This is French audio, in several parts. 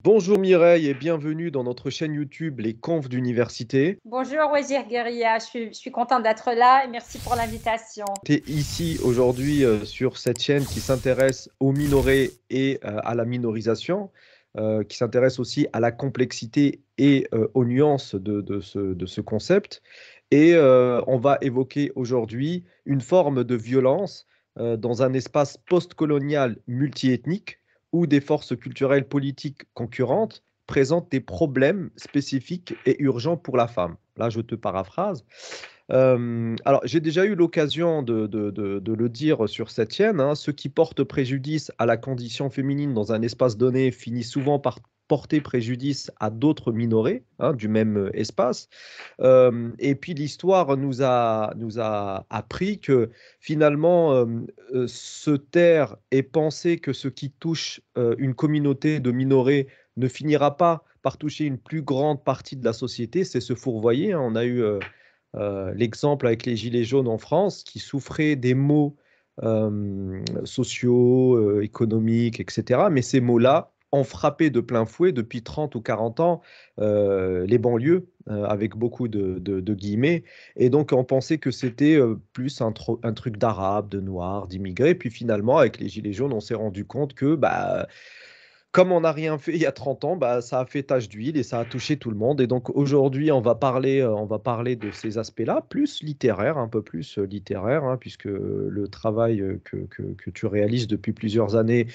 Bonjour Mireille et bienvenue dans notre chaîne YouTube Les Confs d'Université. Bonjour Wazir Guerilla, je suis contente d'être là et merci pour l'invitation. Tu es ici aujourd'hui sur cette chaîne qui s'intéresse aux minorés et à la minorisation, qui s'intéresse aussi à la complexité et aux nuances de ce concept. Et on va évoquer aujourd'hui une forme de violence dans un espace postcolonial multiethnique où des forces culturelles politiques concurrentes présentent des problèmes spécifiques et urgents pour la femme. Là, je te paraphrase. Alors, j'ai déjà eu l'occasion de le dire sur cette chaîne, hein, ce qui porte préjudice à la condition féminine dans un espace donné finit souvent par porter préjudice à d'autres minorés, hein, du même espace. Et puis l'histoire nous a appris que finalement, se taire et penser que ce qui touche une communauté de minorés ne finira pas par toucher une plus grande partie de la société, c'est se fourvoyer, hein. On a eu l'exemple avec les Gilets jaunes en France qui souffraient des maux sociaux, économiques, etc. Mais ces maux-là ont frappé de plein fouet depuis 30 ou 40 ans les banlieues, avec beaucoup de guillemets. Et donc, on pensait que c'était plus un truc d'arabe, de noir, d'immigrés. Puis finalement, avec les Gilets jaunes, on s'est rendu compte que bah, comme on n'a rien fait il y a 30 ans, bah, ça a fait tache d'huile et ça a touché tout le monde. Et donc aujourd'hui, on va parler de ces aspects-là, plus littéraires, un peu plus littéraire, hein, puisque le travail que tu réalises depuis plusieurs années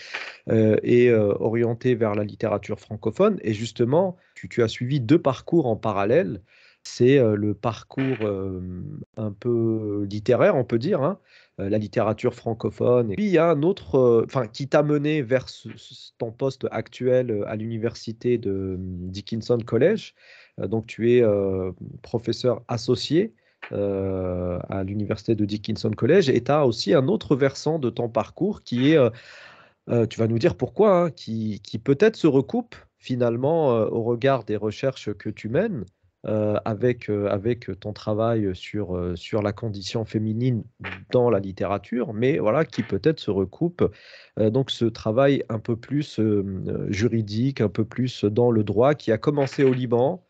est orienté vers la littérature francophone. Et justement, tu as suivi deux parcours en parallèle. C'est le parcours un peu littéraire, on peut dire, hein, la littérature francophone. Et puis il y a un autre, enfin, qui t'a mené vers ton poste actuel à l'université de Dickinson College. Donc tu es professeur associé à l'université de Dickinson College et tu as aussi un autre versant de ton parcours qui est tu vas nous dire pourquoi, hein, qui peut-être se recoupe finalement au regard des recherches que tu mènes avec ton travail sur la condition féminine dans la littérature, mais voilà, qui peut-être se recoupe. Donc ce travail un peu plus juridique, un peu plus dans le droit, qui a commencé au Liban,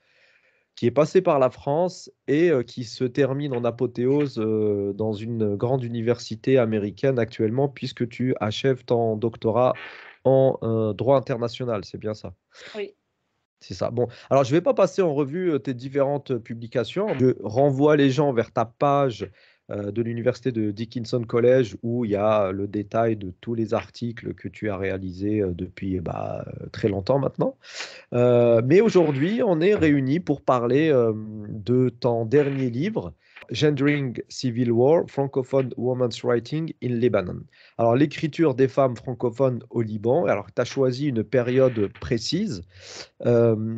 qui est passé par la France et qui se termine en apothéose dans une grande université américaine actuellement, puisque tu achèves ton doctorat en droit international. C'est bien ça. Oui. C'est ça. Bon, alors je ne vais pas passer en revue tes différentes publications. Je renvoie les gens vers ta page de l'université de Dickinson College où il y a le détail de tous les articles que tu as réalisés depuis très longtemps maintenant. Mais aujourd'hui, on est réunis pour parler de ton dernier livre, Gendering Civil War, Francophone Women's Writing in Lebanon. Alors, l'écriture des femmes francophones au Liban, alors tu as choisi une période précise,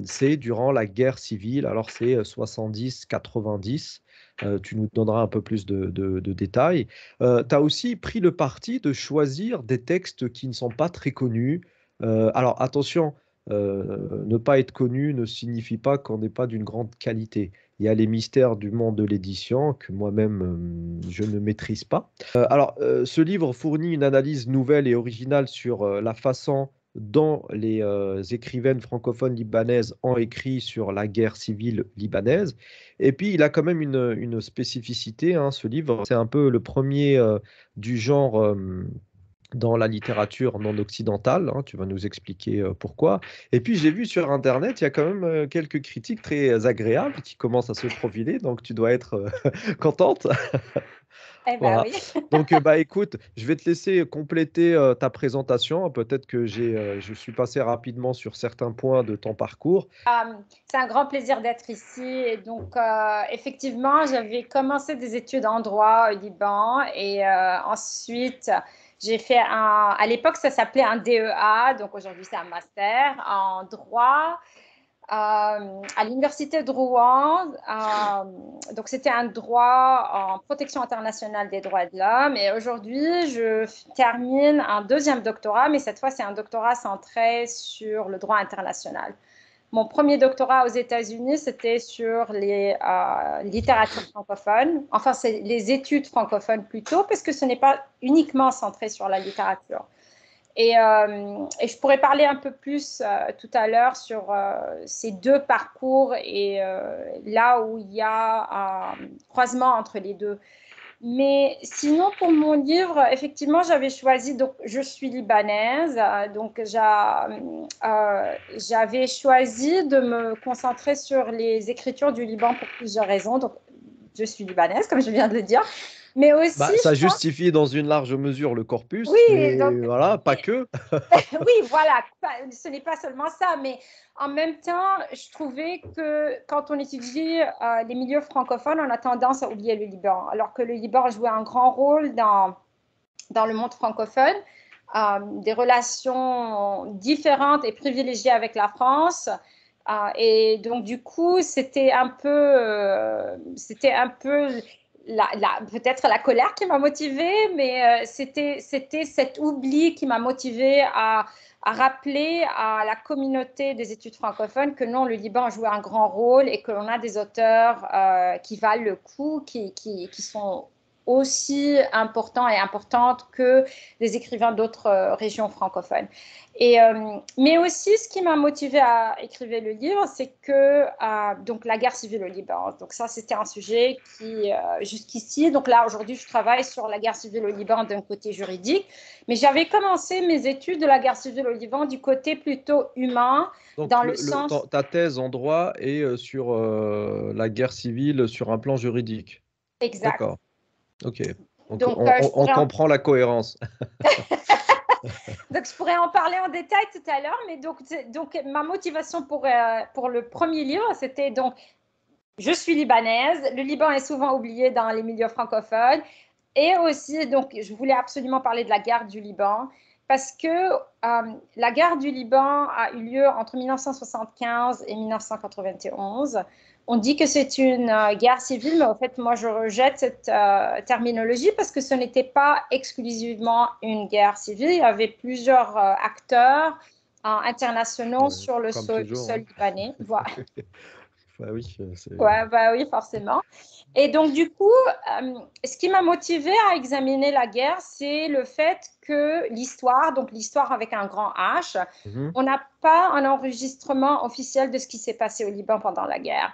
c'est durant la guerre civile, alors c'est 70-90. Tu nous donneras un peu plus de détails. Tu as aussi pris le parti de choisir des textes qui ne sont pas très connus. Alors attention, ne pas être connu ne signifie pas qu'on n'est pas d'une grande qualité. Il y a les mystères du monde de l'édition que moi-même je ne maîtrise pas. Ce livre fournit une analyse nouvelle et originale sur la façon dont les écrivaines francophones libanaises ont écrit sur la guerre civile libanaise. Et puis, il a quand même une spécificité, hein, ce livre. C'est un peu le premier du genre dans la littérature non occidentale, hein, tu vas nous expliquer pourquoi. Et puis j'ai vu sur Internet, il y a quand même quelques critiques très agréables qui commencent à se profiler, donc tu dois être contente. Eh bien Voilà. oui. Donc bah écoute, je vais te laisser compléter ta présentation. Peut-être que je suis passé rapidement sur certains points de ton parcours. C'est un grand plaisir d'être ici. Et donc, effectivement, j'avais commencé des études en droit au Liban et ensuite, j'ai fait à l'époque, ça s'appelait un DEA, donc aujourd'hui, c'est un master en droit. À l'université de Rouen. Donc, c'était un droit en protection internationale des droits de l'homme. Et aujourd'hui, je termine un deuxième doctorat, mais cette fois, c'est un doctorat centré sur le droit international. Mon premier doctorat aux États-Unis, c'était sur les littératures francophones. Enfin, c'est les études francophones plutôt, parce que ce n'est pas uniquement centré sur la littérature. Et je pourrais parler un peu plus tout à l'heure sur ces deux parcours et là où il y a un croisement entre les deux. Mais sinon, pour mon livre, effectivement, j'avais choisi, donc je suis libanaise, donc j'avais choisi de me concentrer sur les écritures du Liban pour plusieurs raisons. Donc, je suis libanaise, comme je viens de le dire, mais aussi, Bah, ça justifie dans une large mesure le corpus, oui, mais donc, voilà, pas que. oui, voilà, ce n'est pas seulement ça, mais en même temps, je trouvais que quand on étudie les milieux francophones, on a tendance à oublier le Liban, alors que le Liban a joué un grand rôle dans le monde francophone, des relations différentes et privilégiées avec la France. Et donc, du coup, c'était un peu peut-être la colère qui m'a motivée, mais c'était cet oubli qui m'a motivée à rappeler à la communauté des études francophones que non, le Liban a joué un grand rôle et que l'on a des auteurs qui valent le coup, qui sont aussi importants et importantes que les écrivains d'autres régions francophones. Mais aussi, ce qui m'a motivée à écrire le livre, c'est que donc la guerre civile au Liban. Donc ça, c'était un sujet qui, jusqu'ici, donc là, aujourd'hui, je travaille sur la guerre civile au Liban d'un côté juridique, mais j'avais commencé mes études de la guerre civile au Liban du côté plutôt humain, Donc, dans le sens ta thèse en droit est sur la guerre civile sur un plan juridique. exact. D'accord. Ok. Donc, Donc, on comprend la cohérence. donc, je pourrais en parler en détail tout à l'heure, mais donc ma motivation pour le premier livre, c'était donc je suis libanaise. Le Liban est souvent oublié dans les milieux francophones. Et aussi, donc, je voulais absolument parler de la guerre du Liban parce que la guerre du Liban a eu lieu entre 1975 et 1991. On dit que c'est une guerre civile, mais en fait, moi, je rejette cette terminologie parce que ce n'était pas exclusivement une guerre civile. Il y avait plusieurs acteurs internationaux sur le Comme sol, toujours, sol hein. libanais. Voilà. Bah oui, c'est. Ouais, bah oui, forcément. Et donc, du coup, ce qui m'a motivée à examiner la guerre, c'est le fait que l'histoire, donc l'histoire avec un grand H, Mhm. on n'a pas un enregistrement officiel de ce qui s'est passé au Liban pendant la guerre.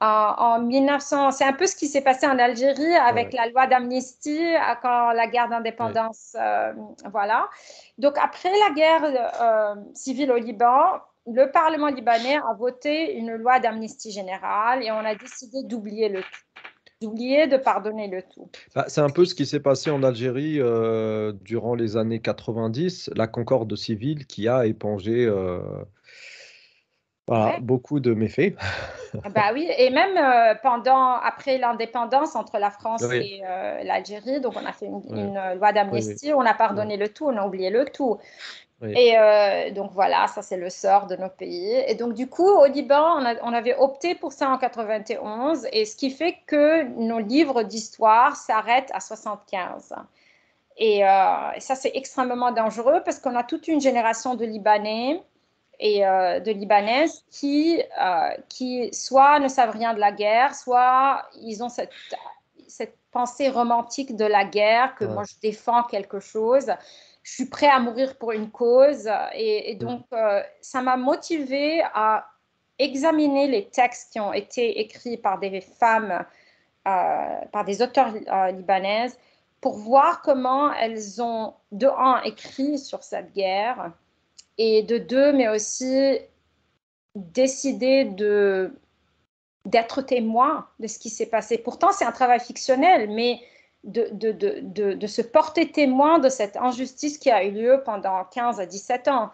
En 1900, c'est un peu ce qui s'est passé en Algérie avec Ouais, la loi d'amnistie quand la guerre ouais. d'indépendance, voilà. Donc après la guerre civile au Liban, le Parlement libanais a voté une loi d'amnistie générale et on a décidé d'oublier le tout, d'oublier de pardonner le tout. Bah, c'est un peu ce qui s'est passé en Algérie durant les années 90, la concorde civile qui a épongé voilà, Ouais. beaucoup de méfaits. Bah oui, et même après l'indépendance entre la France Oui, et l'Algérie, donc on a fait oui, une loi oui, oui, d'amnistie, on a oui, pardonné le tout, on a oublié le tout. oui. Et donc voilà, ça c'est le sort de nos pays. Et donc du coup, au Liban, on avait opté pour ça en 91, et ce qui fait que nos livres d'histoire s'arrêtent à 75. Et ça, c'est extrêmement dangereux parce qu'on a toute une génération de Libanais et de Libanaises qui soit ne savent rien de la guerre, soit ils ont cette pensée romantique de la guerre, que moi Ouais. je défends quelque chose, je suis prêt à mourir pour une cause. Et Mm. donc, ça m'a motivée à examiner les textes qui ont été écrits par des femmes, par des auteurs libanaises, pour voir comment elles ont, de un, écrit sur cette guerre, et de deux, mais aussi décidé d'être témoin de ce qui s'est passé. Pourtant, c'est un travail fictionnel, mais de se porter témoin de cette injustice qui a eu lieu pendant 15 à 17 ans.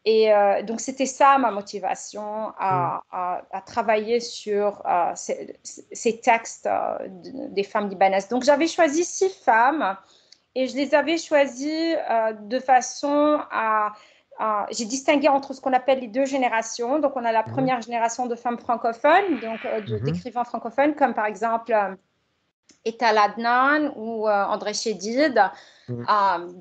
Et donc, c'était ça ma motivation Mm. à travailler sur ces textes des femmes libanaises. Donc, j'avais choisi 6 femmes et je les avais choisies de façon à j'ai distingué entre ce qu'on appelle les deux générations. Donc, on a la Mhm. première génération de femmes francophones, donc Mhm. d'écrivains francophones, comme par exemple Etal Adnan ou André Chédid. Mm.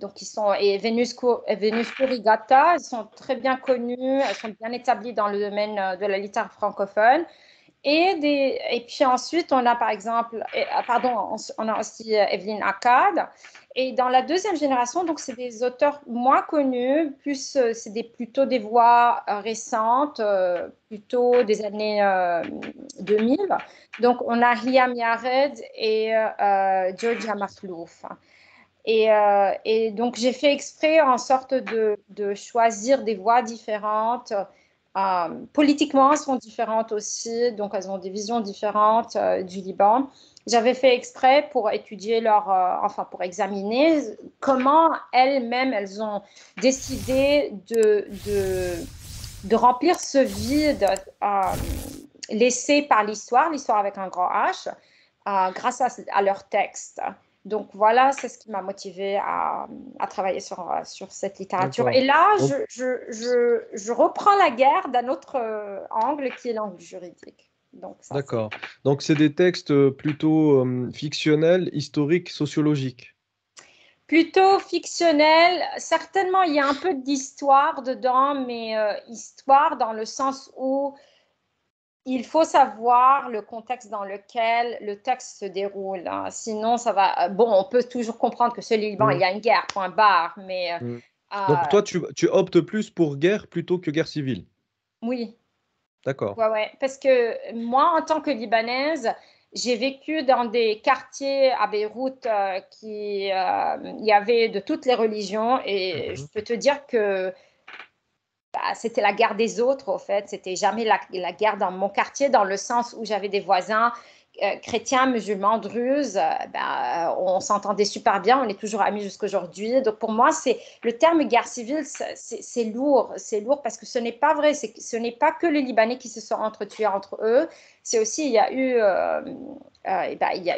Donc, et Vénus Kurigata, elles sont très bien connues, elles sont bien établies dans le domaine de la littérature francophone. Et puis ensuite, on a par exemple, on a aussi Evelyne Akkad. Et dans la deuxième génération, donc c'est des auteurs moins connus, plus plutôt des voix récentes, plutôt des années 2000. Donc on a Hiam Yared et Georgia Makhlouf. Et donc j'ai fait exprès en sorte de choisir des voix différentes. Politiquement, elles sont différentes aussi, donc elles ont des visions différentes du Liban. J'avais fait exprès pour étudier pour examiner comment elles-mêmes, elles ont décidé de remplir ce vide laissé par l'histoire avec un grand H, grâce à leurs textes. Donc voilà, c'est ce qui m'a motivée à travailler sur cette littérature. Et là, Donc, je reprends la guerre d'un autre angle qui est l'angle juridique. Donc ça, d'accord. Donc, c'est des textes plutôt fictionnels, historiques, sociologiques. Plutôt fictionnel. Certainement, il y a un peu d'histoire dedans, mais histoire dans le sens où il faut savoir le contexte dans lequel le texte se déroule, hein. Sinon, ça va. Bon, on peut toujours comprendre que ce Liban, il y a une guerre, point barre. Mais Donc, toi, tu optes plus pour guerre plutôt que guerre civile. oui, D'accord. ouais. Parce que moi, en tant que Libanaise, j'ai vécu dans des quartiers à Beyrouth il y avait de toutes les religions. Et je peux te dire que c'était la guerre des autres, au fait. C'était jamais la guerre dans mon quartier, dans le sens où j'avais des voisins chrétiens, musulmans, druzes. On s'entendait super bien, on est toujours amis jusqu'aujourd'hui. Donc pour moi, le terme guerre civile, c'est lourd. C'est lourd parce que ce n'est pas vrai. Ce n'est pas que les Libanais qui se sont entretués entre eux. C'est aussi, il y a eu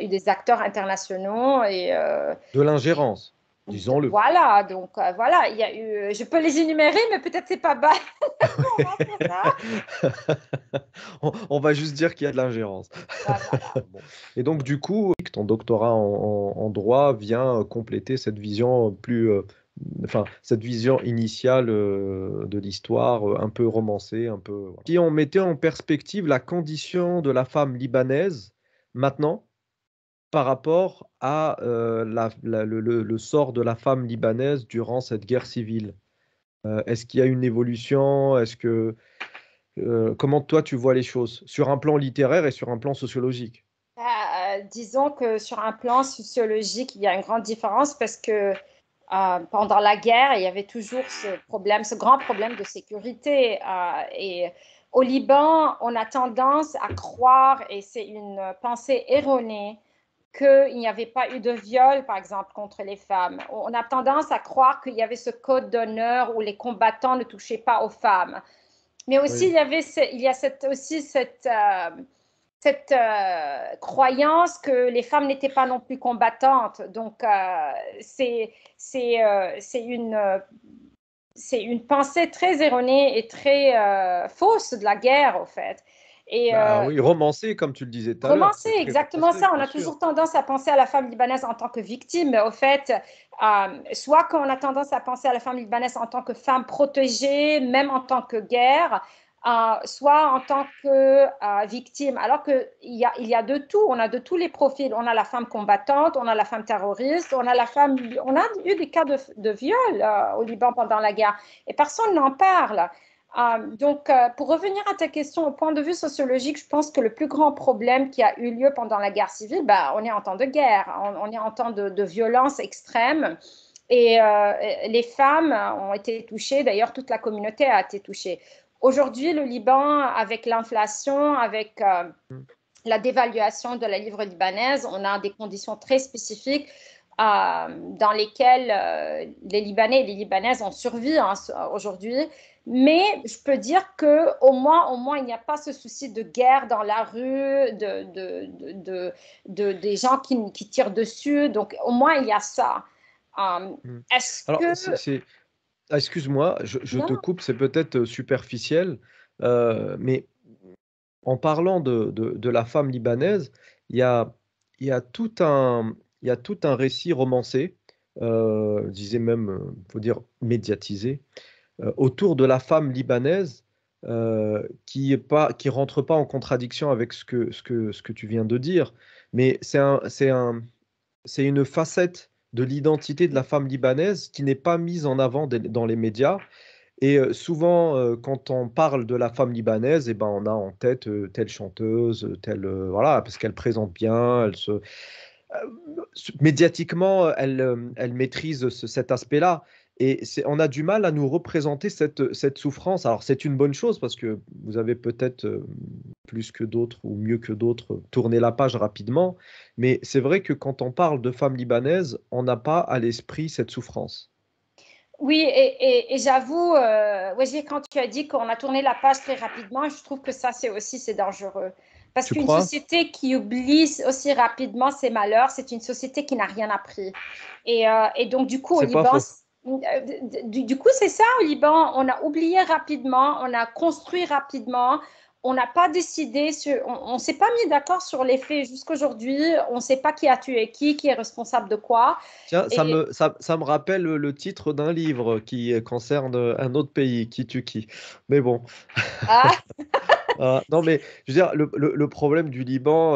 des acteurs internationaux De l'ingérence, disons-le. voilà, donc voilà, il y a eu, je peux les énumérer, mais peut-être c'est pas bas. On va juste dire qu'il y a de l'ingérence. Voilà. Bon. Et donc, du coup, ton doctorat en droit vient compléter cette vision cette vision initiale de l'histoire, un peu romancée, un peu. Voilà. Si on mettait en perspective la condition de la femme libanaise maintenant, par rapport à le sort de la femme libanaise durant cette guerre civile. Est-ce qu'il y a une évolution? Comment toi tu vois les choses sur un plan littéraire et sur un plan sociologique? Disons que sur un plan sociologique, il y a une grande différence parce que pendant la guerre, il y avait toujours ce grand problème de sécurité. Et au Liban, on a tendance à croire, et c'est une pensée erronée, qu'il n'y avait pas eu de viol, par exemple, contre les femmes. On a tendance à croire qu'il y avait ce code d'honneur où les combattants ne touchaient pas aux femmes. Mais aussi, Oui. il y a cette croyance que les femmes n'étaient pas non plus combattantes. Donc, c'est une pensée très erronée et très fausse de la guerre, au fait. Et Bah oui, romancé, comme tu le disais tout à l'heure, romancé, c'est très exactement romancé, ça. On bien a sûr. toujours tendance à penser à la femme libanaise en tant que victime, mais au fait, soit qu'on a tendance à penser à la femme libanaise en tant que femme protégée, même en tant que guerre, soit en tant que victime. Alors qu'il y a de tout, on a de tous les profils. On a la femme combattante, on a la femme terroriste, on a eu des cas de viol au Liban pendant la guerre, et personne n'en parle. Donc, pour revenir à ta question, au point de vue sociologique, je pense que le plus grand problème qui a eu lieu pendant la guerre civile, on est en temps de guerre, on est en temps de violence extrême. Et les femmes ont été touchées, d'ailleurs toute la communauté a été touchée. Aujourd'hui, le Liban, avec l'inflation, avec la dévaluation de la livre libanaise, on a des conditions très spécifiques dans lesquelles les Libanais et les Libanaises ont survécu aujourd'hui. Mais je peux dire qu'au moins, il n'y a pas ce souci de guerre dans la rue, des gens qui tirent dessus. Donc, au moins, il y a ça. Est-ce Alors, que... excuse-moi, je te Non, coupe, c'est peut-être superficiel, mais en parlant de la femme libanaise, il y a, il y a tout un, il y a tout un récit romancé, je disais même, faut dire médiatisé, autour de la femme libanaise qui rentre pas en contradiction avec ce que tu viens de dire, mais c'est une facette de l'identité de la femme libanaise qui n'est pas mise en avant dans les médias. Et souvent, quand on parle de la femme libanaise, eh ben, on a en tête telle chanteuse, telle, voilà, parce qu'elle présente bien, médiatiquement, elle maîtrise cet aspect-là. Et on a du mal à nous représenter cette souffrance. Alors, c'est une bonne chose parce que vous avez peut-être plus que d'autres ou mieux que d'autres tourné la page rapidement. Mais c'est vrai que quand on parle de femmes libanaises, on n'a pas à l'esprit cette souffrance. Oui, et j'avoue, Wesley, quand tu as dit qu'on a tourné la page très rapidement, je trouve que ça, c'est dangereux. Parce Tu qu'une crois? société qui oublie aussi rapidement ses malheurs, c'est une société qui n'a rien appris. Et donc, du coup, au C'est pas Liban, faux. du coup, c'est ça, au Liban, on a oublié rapidement, on a construit rapidement, on n'a pas décidé, on ne s'est pas mis d'accord sur les faits jusqu'aujourd'hui, on ne sait pas qui a tué qui est responsable de quoi. Tiens, Et, ça me rappelle le titre d'un livre qui concerne un autre pays, qui tue qui. Mais bon. ah, Non, mais je veux dire, le problème du Liban,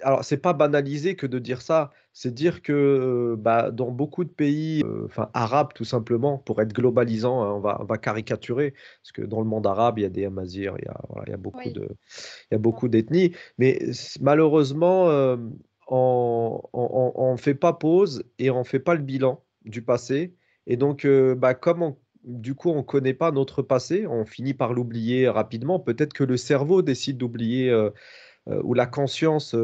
alors c'est pas banalisé que de dire ça, c'est dire que bah, dans beaucoup de pays, enfin arabes tout simplement, pour être globalisant, hein, on va caricaturer, parce que dans le monde arabe, il y a des Amazirs, voilà, oui. il y a beaucoup d'ethnies, mais malheureusement, on fait pas pause et on fait pas le bilan du passé. Et donc, bah, du coup, on ne connaît pas notre passé, on finit par l'oublier rapidement. Peut-être que le cerveau décide d'oublier, ou la conscience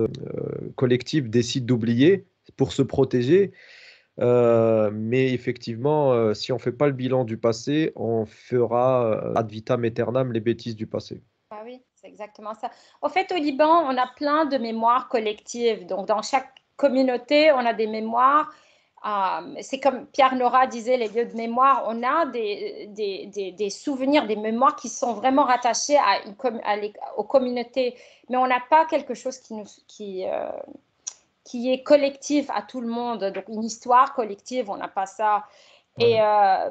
collective décide d'oublier pour se protéger. Mais effectivement, si on ne fait pas le bilan du passé, on fera ad vitam aeternam les bêtises du passé. Ah oui, c'est exactement ça. Au fait, au Liban, on a plein de mémoires collectives. Donc, dans chaque communauté, on a des mémoires. C'est comme Pierre Nora disait, les lieux de mémoire. On a des souvenirs, des mémoires qui sont vraiment rattachés aux communautés. Mais on n'a pas quelque chose qui est collectif à tout le monde. Donc, une histoire collective, on n'a pas ça. Ouais. Et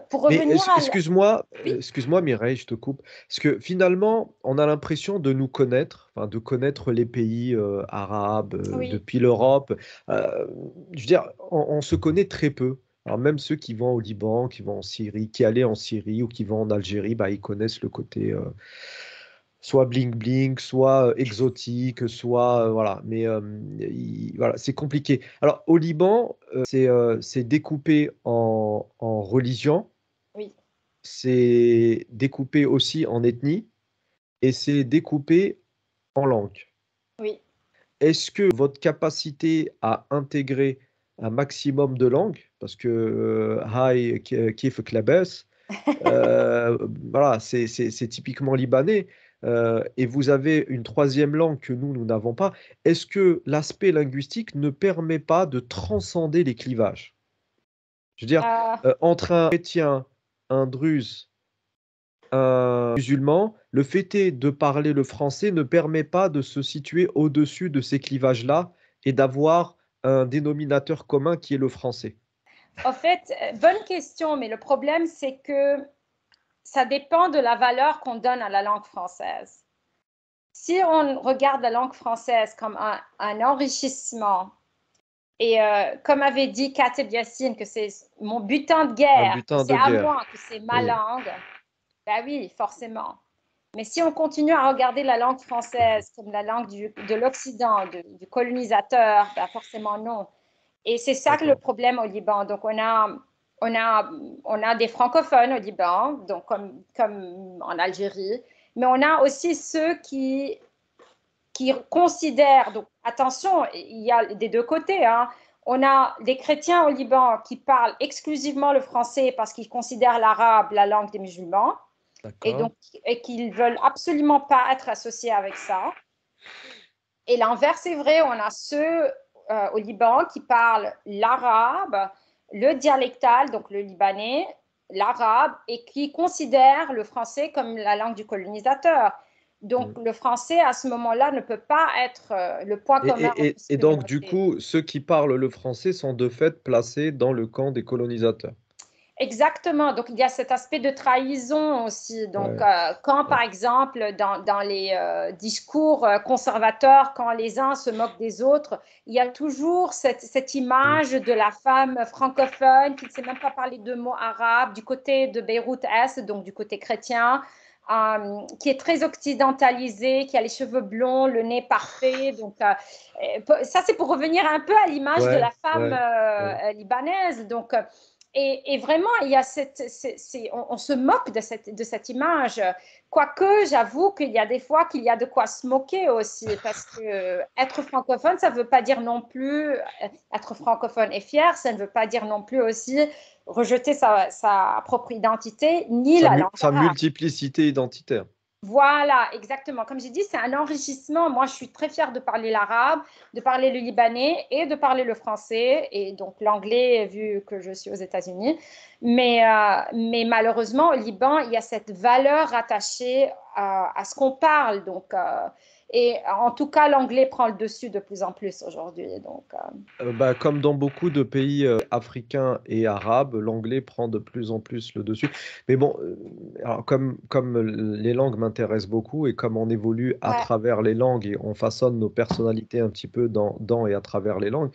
pour Mais revenir à... Oui, excuse-moi Mireille, je te coupe. Parce que finalement, on a l'impression de nous connaître, enfin, de connaître les pays arabes oui, depuis l'Europe. Je veux dire, on se connaît très peu. Alors même ceux qui vont au Liban, qui vont en Syrie, qui allaient en Syrie ou qui vont en Algérie, bah, ils connaissent le côté soit bling bling, soit exotique, soit voilà. Mais voilà, c'est compliqué. Alors au Liban, c'est découpé en religion, oui, c'est découpé aussi en ethnie et c'est découpé en langue. oui. Est-ce que votre capacité à intégrer un maximum de langues, parce que Hay Kif Klabes, voilà, c'est typiquement libanais, et vous avez une troisième langue que nous n'avons pas, est-ce que l'aspect linguistique ne permet pas de transcender les clivages? Je veux dire, Euh, entre un chrétien, un druze, un musulman, le fait est de parler le français ne permet pas de se situer au-dessus de ces clivages-là et d'avoir un dénominateur commun qui est le français. En fait, bonne question, mais le problème, c'est que ça dépend de la valeur qu'on donne à la langue française. Si on regarde la langue française comme un enrichissement, et comme avait dit Kateb Yassine, que c'est mon butin de Un guerre, que butin c'est de à guerre. moi, que c'est ma Oui. langue, ben oui, forcément. Mais si on continue à regarder la langue française comme la langue de l'Occident, du colonisateur, ben forcément non. Et c'est ça que le D'accord. problème au Liban. Donc, on a, on a des francophones au Liban, donc comme en Algérie, mais on a aussi ceux qui considèrent, donc attention, il y a des deux côtés, hein. On a des chrétiens au Liban qui parlent exclusivement le français parce qu'ils considèrent l'arabe la langue des musulmans et D'accord. donc et qu'ils veulent absolument pas être associés avec ça. Et l'inverse est vrai, on a ceux au Liban qui parlent l'arabe, le dialectal, donc le libanais, l'arabe, et qui considèrent le français comme la langue du colonisateur. Donc Mm. le français, à ce moment-là, ne peut pas être le point commun entre ces Et donc, du communautés. coup, ceux qui parlent le français sont de fait placés dans le camp des colonisateurs. Exactement. Donc, il y a cet aspect de trahison aussi. Donc, Ouais, quand, ouais. par exemple, dans les discours conservateurs, quand les uns se moquent des autres, il y a toujours cette Mm. image de la femme francophone qui ne sait même pas parler deux mots arabes, du côté de Beyrouth-Est, donc du côté chrétien, qui est très occidentalisée, qui a les cheveux blonds, le nez parfait. Donc, ça, c'est pour revenir un peu à l'image de Ouais, la femme ouais, ouais. libanaise. Donc, et vraiment, il y a on se moque de cette image. Quoique, j'avoue qu'il y a des fois qu'il y a de quoi se moquer aussi, parce que être francophone, ça ne veut pas dire non plus être francophone et fier, ça ne veut pas dire non plus aussi rejeter sa propre identité, ni la langue Sa arabe. multiplicité identitaire. Voilà, exactement. Comme j'ai dit, c'est un enrichissement. Moi, je suis très fière de parler l'arabe, de parler le libanais et de parler le français, et donc l'anglais, vu que je suis aux États-Unis. Mais malheureusement, au Liban, il y a cette valeur attachée à ce qu'on parle. Donc, et en tout cas, l'anglais prend le dessus de plus en plus aujourd'hui. Donc, Bah, comme dans beaucoup de pays africains et arabes, l'anglais prend de plus en plus le dessus. Mais bon, alors comme les langues m'intéressent beaucoup et comme on évolue à ouais, travers les langues et on façonne nos personnalités un petit peu dans et à travers les langues,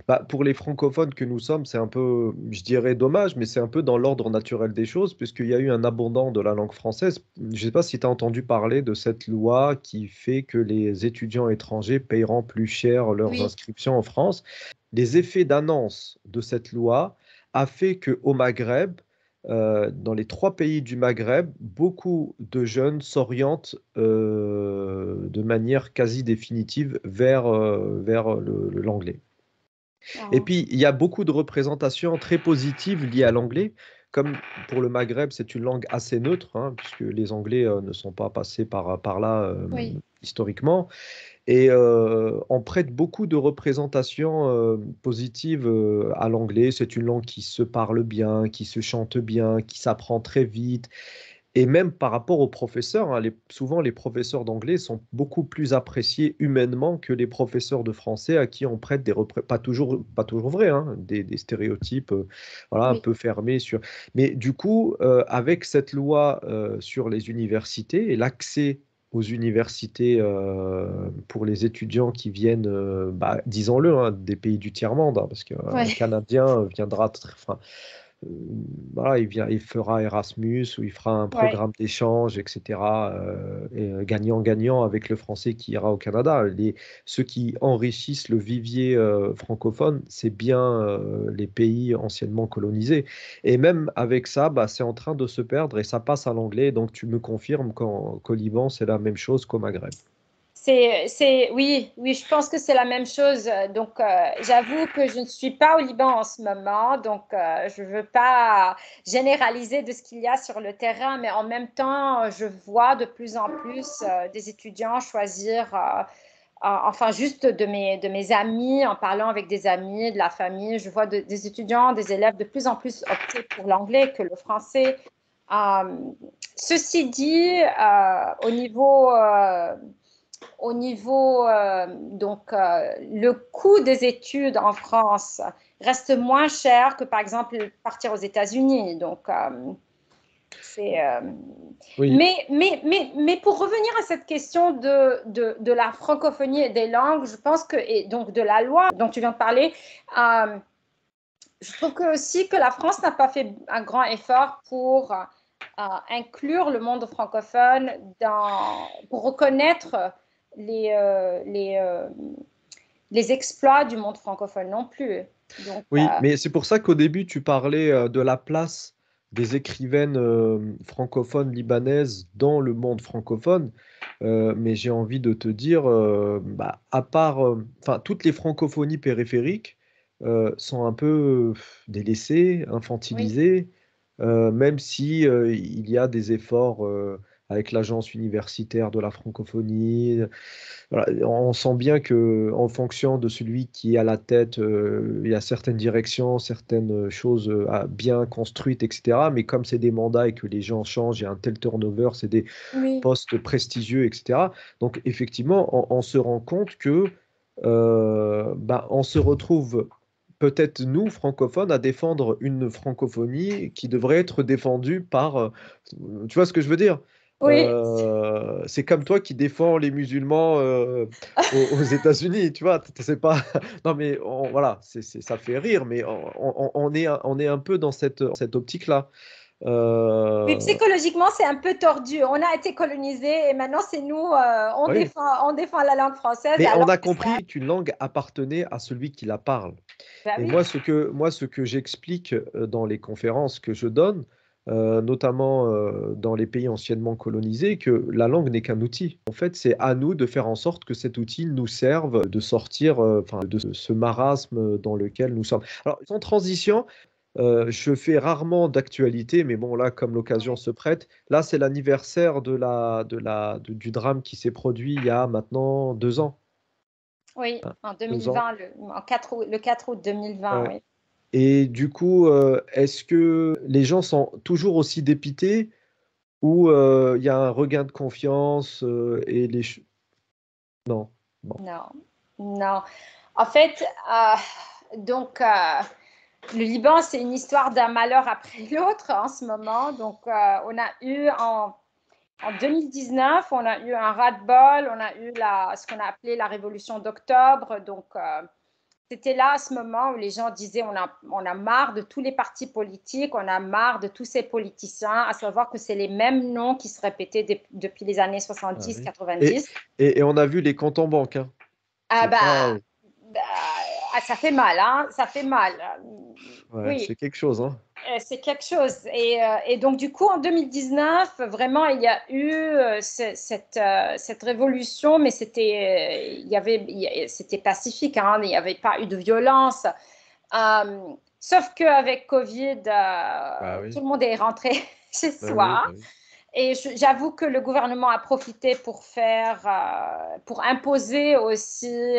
bah, pour les francophones que nous sommes, c'est un peu, je dirais dommage, mais c'est un peu dans l'ordre naturel des choses, puisqu'il y a eu un abondant de la langue française. Je ne sais pas si tu as entendu parler de cette loi qui fait que les étudiants étrangers paieront plus cher leurs oui. inscriptions en France. Les effets d'annonce de cette loi a fait qu'au Maghreb, dans les 3 pays du Maghreb, beaucoup de jeunes s'orientent de manière quasi définitive vers l'anglais. Et Ah, puis, il y a beaucoup de représentations très positives liées à l'anglais. Comme pour le Maghreb, c'est une langue assez neutre, hein, puisque les Anglais ne sont pas passés par là oui. historiquement. Et on prête beaucoup de représentations positives à l'anglais. C'est une langue qui se parle bien, qui se chante bien, qui s'apprend très vite. Et même par rapport aux professeurs, hein, souvent les professeurs d'anglais sont beaucoup plus appréciés humainement que les professeurs de français à qui on prête pas toujours vrai, hein, des stéréotypes voilà, un Oui. peu fermés sur. Mais du coup, avec cette loi sur les universités et l'accès aux universités pour les étudiants qui viennent, bah, disons-le, hein, des pays du tiers-monde, hein, parce qu'un Ouais. Canadien viendra, enfin, euh, voilà, il fera Erasmus ou il fera un Ouais. programme d'échange, etc. Gagnant-gagnant avec le français qui ira au Canada. Ceux qui enrichissent le vivier francophone, c'est bien les pays anciennement colonisés. Et même avec ça, bah, c'est en train de se perdre et ça passe à l'anglais. Donc tu me confirmes qu'au Liban, c'est la même chose qu'au Maghreb. Oui, oui, je pense que c'est la même chose. Donc, j'avoue que je ne suis pas au Liban en ce moment, donc je ne veux pas généraliser de ce qu'il y a sur le terrain, mais en même temps, je vois de plus en plus des étudiants choisir, enfin, juste de mes amis, en parlant avec des amis, de la famille, je vois des étudiants, des élèves de plus en plus opter pour l'anglais que le français. Euh, Ceci dit, au niveau, donc, le coût des études en France reste moins cher que, par exemple, partir aux États-Unis. Donc, c'est. Oui, Mais pour revenir à cette question de la francophonie et des langues, je pense que, et donc de la loi dont tu viens de parler, je trouve que aussi que la France n'a pas fait un grand effort pour inclure le monde francophone pour reconnaître les, euh, les, euh, les exploits du monde francophone non plus. Donc, oui, mais c'est pour ça qu'au début, tu parlais de la place des écrivaines francophones libanaises dans le monde francophone. Mais j'ai envie de te dire, bah, à part, enfin, toutes les francophonies périphériques sont un peu délaissées, oui, infantilisées, même si il y a des efforts avec l'agence universitaire de la francophonie. Voilà, on sent bien que en fonction de celui qui est à la tête, il y a certaines directions, certaines choses bien construites, etc. Mais comme c'est des mandats et que les gens changent, il y a un tel turnover, c'est des oui, postes prestigieux, etc. Donc effectivement, on se rend compte que bah, on se retrouve peut-être nous, francophones, à défendre une francophonie qui devrait être défendue par... tu vois ce que je veux dire? Oui, C'est comme toi qui défends les musulmans aux États-Unis, tu vois, c'est pas... Non, mais voilà, ça fait rire, mais on est un peu dans cette optique-là. oui, Euh, psychologiquement, c'est un peu tordu. On a été colonisés et maintenant, c'est nous, oui, on défend la langue française mais on alors a que c'est... compris qu'une langue appartenait à celui qui la parle. Ben Et oui, moi, ce que j'explique dans les conférences que je donne, notamment dans les pays anciennement colonisés, que la langue n'est qu'un outil. En fait, c'est à nous de faire en sorte que cet outil nous serve de sortir enfin, de ce marasme dans lequel nous sommes. Alors, sans transition, je fais rarement d'actualité, mais bon, là, comme l'occasion oui, se prête, là, c'est l'anniversaire du drame qui s'est produit il y a maintenant 2 ans. oui, Hein, en 2 ans. 2020, le 4 août 2020, Ouais. oui. Et du coup, est-ce que les gens sont toujours aussi dépités ou il y a un regain de confiance et Non. Bon. Non, non. En fait, donc, le Liban, c'est une histoire d'un malheur après l'autre en ce moment. Donc, on a eu en 2019, on a eu un ras-de-bol, on a eu ce qu'on a appelé la révolution d'octobre. Donc, c'était là à ce moment où les gens disaient on a marre de tous les partis politiques, on a marre de tous ces politiciens, à savoir que c'est les mêmes noms qui se répétaient depuis les années Ah oui. 70-90. Et on a vu les comptes en banque, hein. Ah C'est pas... bah, ça fait mal, hein, ça fait mal. Ouais, Oui, c'est quelque chose, hein. c'est quelque chose. Et donc, du coup, en 2019, vraiment, il y a eu cette révolution, mais c'était pacifique, hein, il n'y avait pas eu de violence. Sauf qu'avec Covid, Bah oui. tout le monde est rentré chez Bah oui, soi. bah oui. Et j'avoue que le gouvernement a profité pour imposer aussi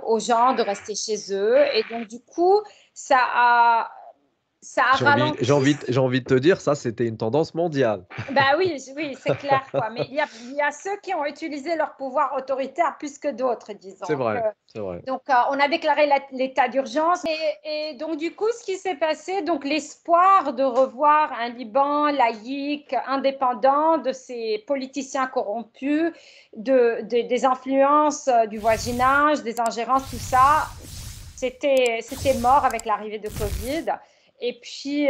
aux gens de rester chez eux. Et donc, du coup, ça a, ça a ralenti. J'ai envie de te dire, ça, c'était une tendance mondiale. Ben oui, oui, c'est clair, quoi. Mais il y a ceux qui ont utilisé leur pouvoir autoritaire plus que d'autres, C'est disons. vrai, c'est vrai. Donc, on a déclaré l'état d'urgence. Et donc, du coup, ce qui s'est passé, donc l'espoir de revoir un Liban laïque, indépendant de ces politiciens corrompus, des influences du voisinage, des ingérences, tout ça, c'était mort avec l'arrivée de Covid. Et puis,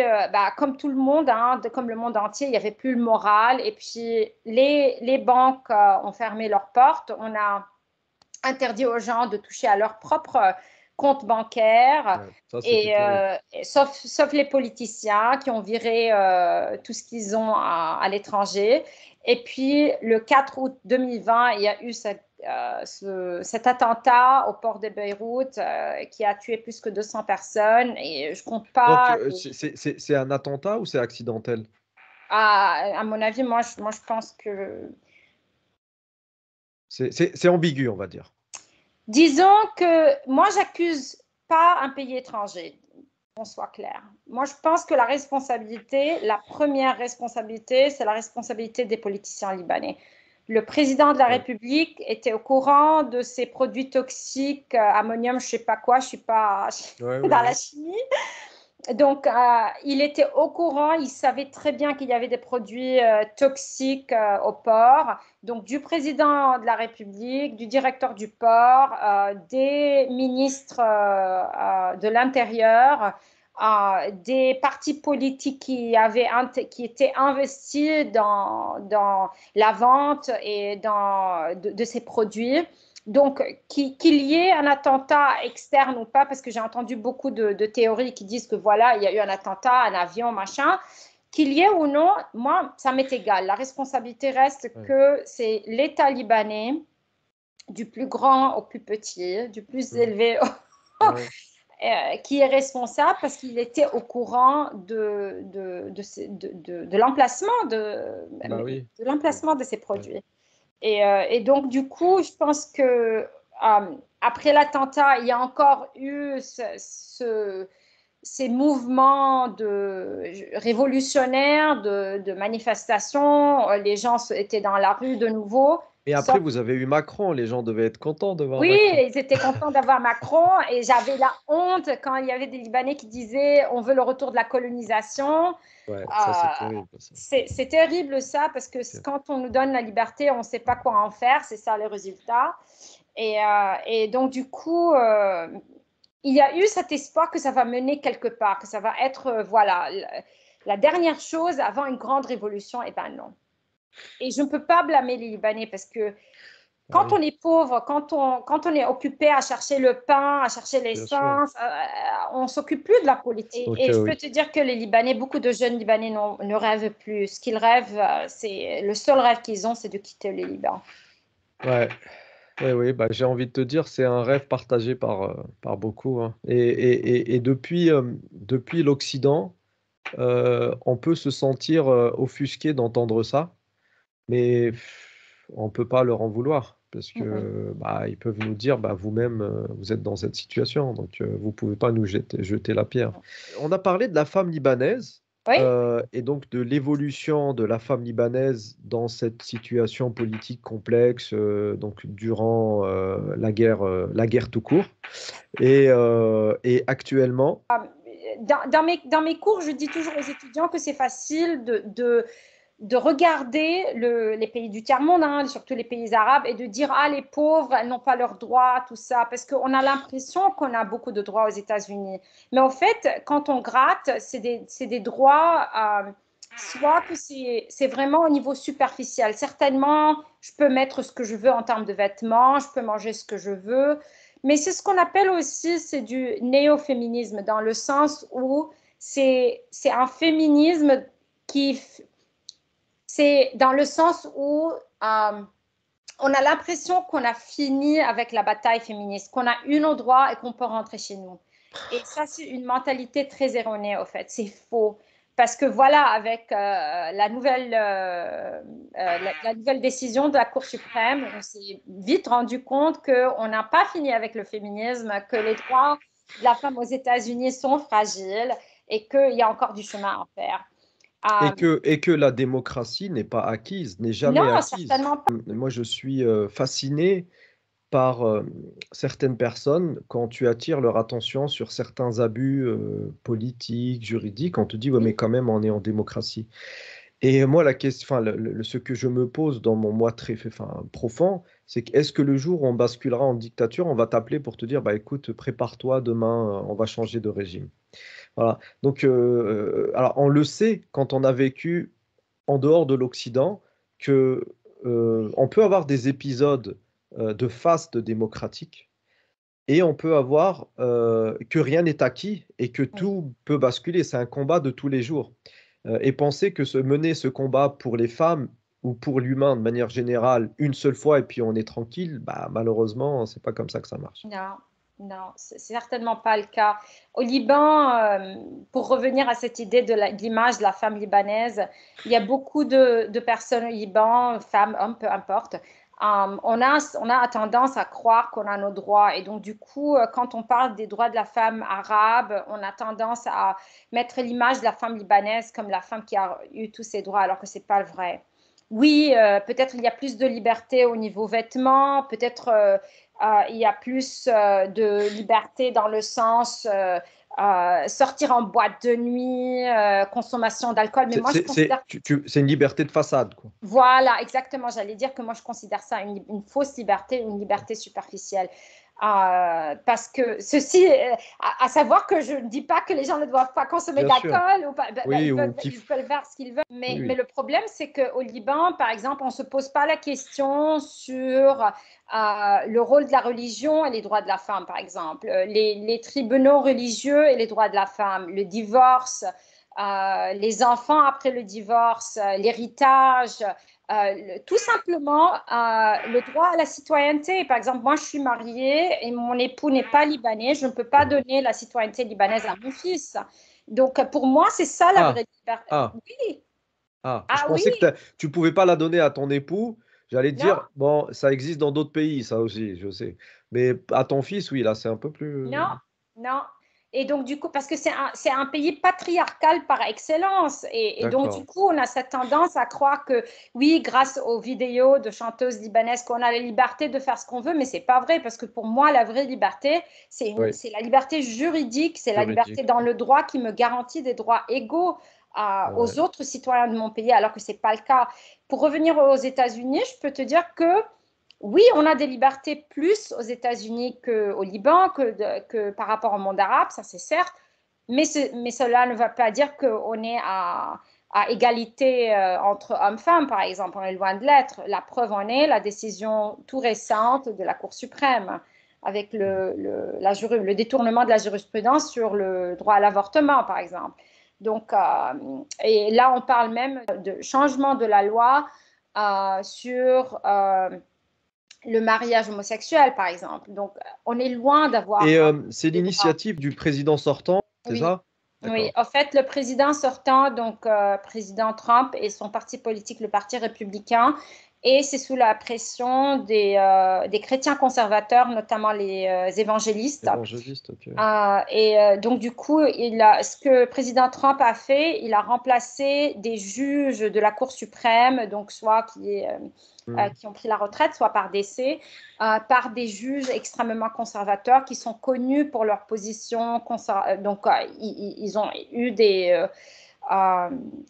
comme tout le monde, hein, comme le monde entier, il n'y avait plus le moral. Et puis, les banques ont fermé leurs portes. On a interdit aux gens de toucher à leur propre compte bancaire, Ouais, ça, c'était terrible. sauf les politiciens qui ont viré tout ce qu'ils ont à l'étranger. Et puis, le 4 août 2020, il y a eu cet attentat au port de Beyrouth qui a tué plus que 200 personnes. Et je compte Donc, pas, c'est un attentat ou c'est accidentel? à mon avis, moi, je pense que... C'est ambigu, on va dire. Disons que moi, j'accuse pas un pays étranger. Qu'on soit clair. Moi, je pense que la première responsabilité, c'est la responsabilité des politiciens libanais. Le président de la Ouais. République était au courant de ces produits toxiques, ammonium, je ne sais pas quoi, je ne suis pas Ouais, dans ouais, la ouais. chimie. Donc, il était au courant, il savait très bien qu'il y avait des produits toxiques au port. Donc, du président de la République, du directeur du port, des ministres de l'Intérieur, des partis politiques qui étaient investis dans la vente et de ces produits. Donc, qu'il y ait un attentat externe ou pas, parce que j'ai entendu beaucoup de théories qui disent que voilà, il y a eu un attentat, un avion, machin, qu'il y ait ou non, moi, ça m'est égal. La responsabilité reste Ouais. que c'est l'État libanais, du plus grand au plus petit, du plus Mm. élevé Ouais. qui est responsable parce qu'il était au courant de l'emplacement Bah oui. de Ouais. l'emplacement de ces Ouais. produits. Et donc, du coup, je pense que après l'attentat, il y a encore eu ces mouvements révolutionnaires, de manifestations. Les gens étaient dans la rue de nouveau. Et après, vous avez eu Macron. Les gens devaient être contents de voir Oui, Macron. ils étaient contents d'avoir Macron et j'avais la honte quand il y avait des Libanais qui disaient on veut le retour de la colonisation. Ouais, ça c'est terrible. Ça. C'est terrible ça parce que quand on nous donne la liberté, on ne sait pas quoi en faire, c'est ça le résultat. Et donc du coup, il y a eu cet espoir que ça va mener quelque part, que ça va être voilà la dernière chose avant une grande révolution. Et ben non. Et je ne peux pas blâmer les Libanais parce que quand on est pauvre, quand on est occupé à chercher le pain, à chercher l'essence, on ne s'occupe plus de la politique. Et je peux te dire que les Libanais, beaucoup de jeunes Libanais ne rêvent plus. Ce qu'ils rêvent, le seul rêve qu'ils ont, c'est de quitter le Liban. Ouais. Oui, bah, j'ai envie de te dire, c'est un rêve partagé par beaucoup, hein. Et depuis l'Occident, on peut se sentir offusqué d'entendre ça, mais on ne peut pas leur en vouloir parce que bah, ils peuvent nous dire, bah, vous-même, vous êtes dans cette situation, donc vous ne pouvez pas nous jeter la pierre. On a parlé de la femme libanaise. Oui. Et donc de l'évolution de la femme libanaise dans cette situation politique complexe, donc durant la guerre tout court. Et actuellement, dans mes cours, je dis toujours aux étudiants que c'est facile de regarder les pays du tiers-monde, hein, surtout les pays arabes, et de dire « Ah, les pauvres, elles n'ont pas leurs droits, tout ça », parce qu'on a l'impression qu'on a beaucoup de droits aux États-Unis. Mais en fait, quand on gratte, c'est des droits, soit que c'est vraiment au niveau superficiel. Certainement, je peux mettre ce que je veux en termes de vêtements, je peux manger ce que je veux, mais c'est ce qu'on appelle aussi, c'est du néo-féminisme, dans le sens où c'est un féminisme qui... C'est dans le sens où on a l'impression qu'on a fini avec la bataille féministe, qu'on a eu nos droits et qu'on peut rentrer chez nous. Et ça, c'est une mentalité très erronée, au fait. C'est faux. Parce que voilà, avec la nouvelle décision de la Cour suprême, on s'est vite rendu compte qu'on n'a pas fini avec le féminisme, que les droits de la femme aux États-Unis sont fragiles et qu'il y a encore du chemin à faire. et que la démocratie n'est pas acquise, n'est jamais Non, acquise. certainement pas. Moi, je suis fasciné par certaines personnes quand tu attires leur attention sur certains abus politiques, juridiques, on te dit, ouais, mais quand même, on est en démocratie. Et moi, la question, enfin, ce que je me pose dans mon moi très profond, c'est est-ce que le jour où on basculera en dictature, on va t'appeler pour te dire, bah écoute, prépare-toi, demain, on va changer de régime. Voilà. Donc, alors, on le sait quand on a vécu en dehors de l'Occident que on peut avoir des épisodes de faste démocratique et on peut avoir que rien n'est acquis et que tout peut basculer. C'est un combat de tous les jours. Et penser que mener ce combat pour les femmes ou pour l'humain de manière générale une seule fois et puis on est tranquille, bah, malheureusement, c'est pas comme ça que ça marche. Non, non, c'est certainement pas le cas. Au Liban, pour revenir à cette idée de l'image de la femme libanaise, il y a beaucoup de personnes au Liban, femmes, hommes, peu importe. On a tendance à croire qu'on a nos droits. Et donc, du coup, quand on parle des droits de la femme arabe, on a tendance à mettre l'image de la femme libanaise comme la femme qui a eu tous ses droits, alors que ce n'est pas le vrai. Oui, peut-être il y a plus de liberté au niveau vêtements, peut-être il y a plus de liberté dans le sens sortir en boîte de nuit, consommation d'alcool. Mais moi, je considère... C'est une liberté de façade, quoi. Voilà, exactement. J'allais dire que moi, je considère ça une fausse liberté, une liberté superficielle. Parce que ceci, à savoir que je ne dis pas que les gens ne doivent pas consommer d'alcool ou pas, oui, ils peuvent faire ce qu'ils veulent. Mais le problème, c'est qu'au Liban, par exemple, on ne se pose pas la question sur le rôle de la religion et les droits de la femme, par exemple. Les tribunaux religieux et les droits de la femme, le divorce, les enfants après le divorce, l'héritage, tout simplement le droit à la citoyenneté. Par exemple, moi, je suis mariée et mon époux n'est pas libanais. Je ne peux pas donner la citoyenneté libanaise à mon fils. Donc, pour moi, c'est ça la vraie liberté. Oui. Je pensais que tu ne pouvais pas la donner à ton époux. J'allais te dire, bon, ça existe dans d'autres pays, ça aussi, je sais. Mais à ton fils, oui, là, c'est un peu plus... Non, non. Et donc, du coup, parce que c'est un pays patriarcal par excellence. Et donc, du coup, on a cette tendance à croire que, oui, grâce aux vidéos de chanteuses libanaises, qu'on a la liberté de faire ce qu'on veut, mais ce n'est pas vrai, parce que pour moi, la vraie liberté, c'est la liberté juridique, c'est la liberté dans le droit qui me garantit des droits égaux aux autres citoyens de mon pays, alors que ce n'est pas le cas. Pour revenir aux États-Unis, je peux te dire que oui, on a des libertés plus aux États-Unis qu'au Liban, que par rapport au monde arabe, ça c'est certes, mais cela ne veut pas dire qu'on est à égalité entre hommes-femmes, par exemple. On est loin de l'être. La preuve en est la décision tout récente de la Cour suprême avec le détournement de la jurisprudence sur le droit à l'avortement, par exemple. Donc, et là, on parle même de changement de la loi sur le mariage homosexuel, par exemple. Donc, on est loin d'avoir... Et c'est l'initiative du président sortant, c'est ça? Oui, en fait, le président sortant, donc président Trump et son parti politique, le Parti républicain, et c'est sous la pression des chrétiens conservateurs, notamment les évangélistes. Évangélistes, ok. Donc, du coup, ce que le président Trump a fait, il a remplacé des juges de la Cour suprême, donc soit qui ont pris la retraite, soit par décès, par des juges extrêmement conservateurs qui sont connus pour leur position. Donc, ils ont eu des...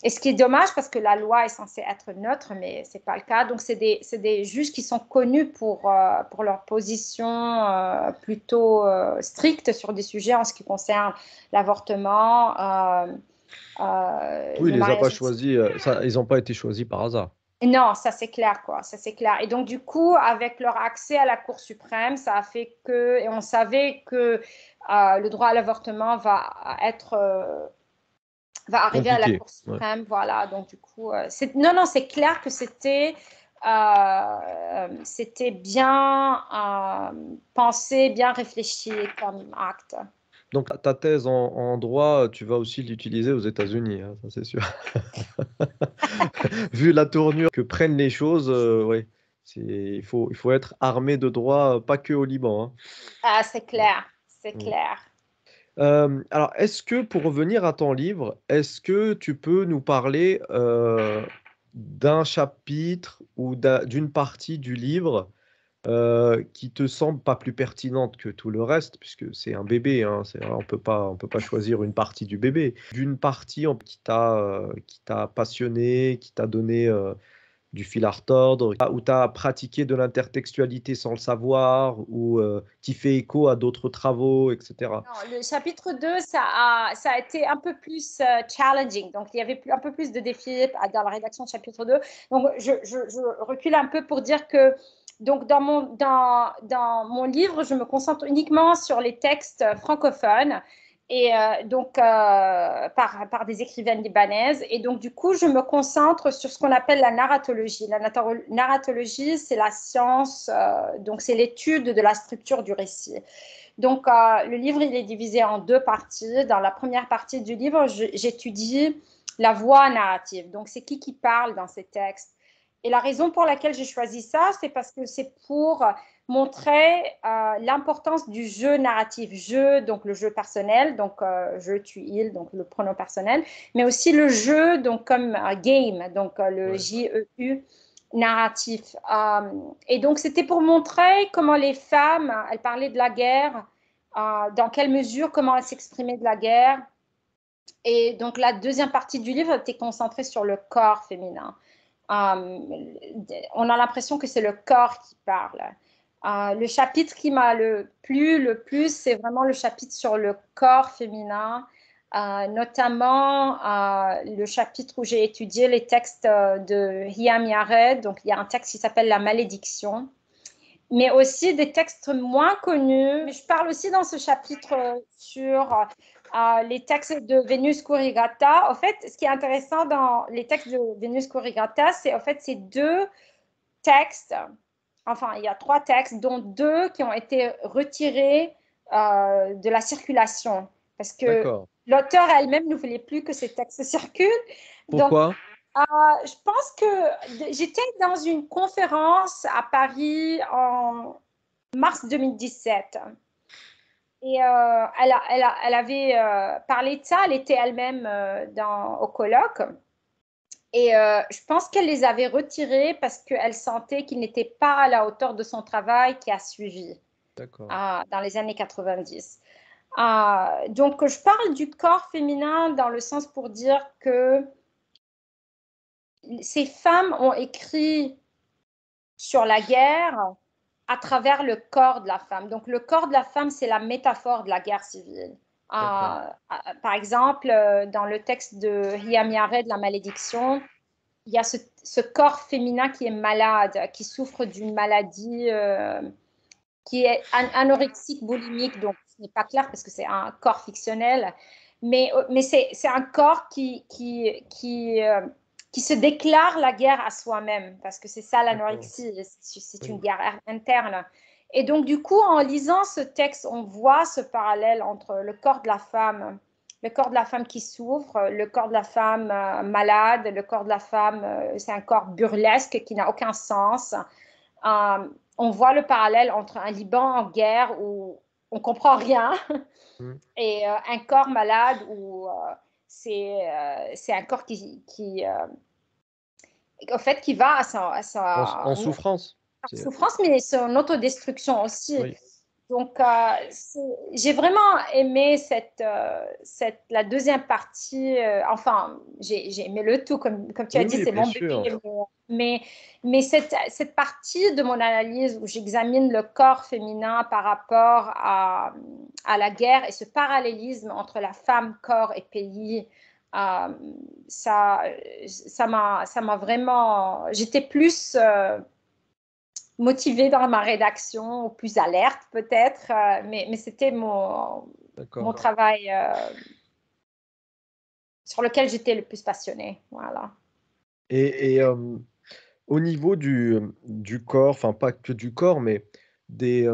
et ce qui est dommage parce que la loi est censée être neutre, mais ce n'est pas le cas. Donc, c'est des juges qui sont connus pour leur position plutôt stricte sur des sujets en ce qui concerne l'avortement. Oui, il les a pas choisis, ils n'ont pas été choisis par hasard. Non, ça c'est clair, quoi. Ça c'est clair. Et donc du coup, avec leur accès à la Cour suprême, ça a fait que, et on savait que le droit à l'avortement va arriver à la Cour suprême, voilà. Donc du coup, c'est clair que c'était bien pensé, bien réfléchi comme acte. Donc ta thèse en droit, tu vas aussi l'utiliser aux États-Unis, hein, ça c'est sûr. Vu la tournure que prennent les choses, oui, il faut être armé de droit, pas que au Liban, hein. Ah, c'est clair, c'est clair. Alors, est-ce que, pour revenir à ton livre, est-ce que tu peux nous parler d'un chapitre ou d'une partie du livre qui te semble pas plus pertinente que tout le reste, puisque c'est un bébé, hein, on peut pas choisir une partie du bébé, d'une partie qui t'a passionné, qui t'a donné du fil à retordre, où tu as pratiqué de l'intertextualité sans le savoir, ou qui fait écho à d'autres travaux, etc. Non, le chapitre 2, ça a été un peu plus challenging. Donc, il y avait un peu plus de défis dans la rédaction de chapitre 2. Donc, je recule un peu pour dire que donc, dans mon livre, je me concentre uniquement sur les textes francophones et par des écrivaines libanaises. Et donc, du coup, je me concentre sur ce qu'on appelle la narratologie. La narratologie, c'est la science, donc c'est l'étude de la structure du récit. Donc, le livre, il est divisé en deux parties. Dans la première partie du livre, j'étudie la voix narrative. Donc, c'est qui parle dans ces textes. Et la raison pour laquelle j'ai choisi ça, c'est parce que c'est pour montrer l'importance du jeu narratif. Jeu, donc le jeu personnel, donc je, tu, il, donc le pronom personnel, mais aussi le jeu, donc comme game, donc le J-E-U narratif. Et donc, c'était pour montrer comment les femmes, elles parlaient de la guerre, dans quelle mesure, comment elles s'exprimaient de la guerre. Et donc, la deuxième partie du livre était concentrée sur le corps féminin. On a l'impression que c'est le corps qui parle. Le chapitre qui m'a plu le plus, c'est vraiment le chapitre sur le corps féminin. Notamment le chapitre où j'ai étudié les textes de Hiam Yared. Donc, il y a un texte qui s'appelle La malédiction, mais aussi des textes moins connus. Je parle aussi dans ce chapitre sur les textes de Vénus Kurigata. En fait, ce qui est intéressant dans les textes de Vénus Kurigata, c'est en fait ces deux textes, enfin, il y a trois textes, dont deux qui ont été retirés de la circulation. Parce que l'auteur elle-même ne voulait plus que ces textes circulent. Pourquoi? Donc, je pense que j'étais dans une conférence à Paris en mars 2017. Et elle avait parlé de ça, elle était elle-même au colloque. Et je pense qu'elle les avait retirés parce qu'elle sentait qu'ils n'étaient pas à la hauteur de son travail qui a suivi D'accord. dans les années 90. Donc, je parle du corps féminin dans le sens pour dire que ces femmes ont écrit sur la guerre à travers le corps de la femme. Donc, le corps de la femme, c'est la métaphore de la guerre civile. D'accord. Par exemple, dans le texte de Hiamiare de la malédiction, il y a ce corps féminin qui est malade, qui souffre d'une maladie qui est anorexique, boulimique, donc ce n'est pas clair parce que c'est un corps fictionnel, mais c'est un corps qui se déclare la guerre à soi-même, parce que c'est ça D'accord. l'anorexie, c'est une Oui. guerre interne. Et donc, du coup, en lisant ce texte, on voit ce parallèle entre le corps de la femme, le corps de la femme qui souffre, le corps de la femme malade, le corps de la femme, c'est un corps burlesque qui n'a aucun sens. Euh, on voit le parallèle entre un Liban en guerre où on comprend rien Mm. et un corps malade où c'est un corps en fait, qui va à En sa souffrance. souffrance, mais son autodestruction aussi. Oui. Donc, j'ai vraiment aimé la deuxième partie. Enfin, j'ai aimé le tout, comme tu as Oui, dit, oui, c'est bien mon sûr. bébé. Mais cette partie de mon analyse où j'examine le corps féminin par rapport à la guerre et ce parallélisme entre la femme, corps et pays, euh, ça m'a vraiment. J'étais plus motivée dans ma rédaction, ou plus alerte peut-être, mais c'était mon D'accord. travail sur lequel j'étais le plus passionnée. Voilà. Et au niveau du corps, enfin pas que du corps, mais du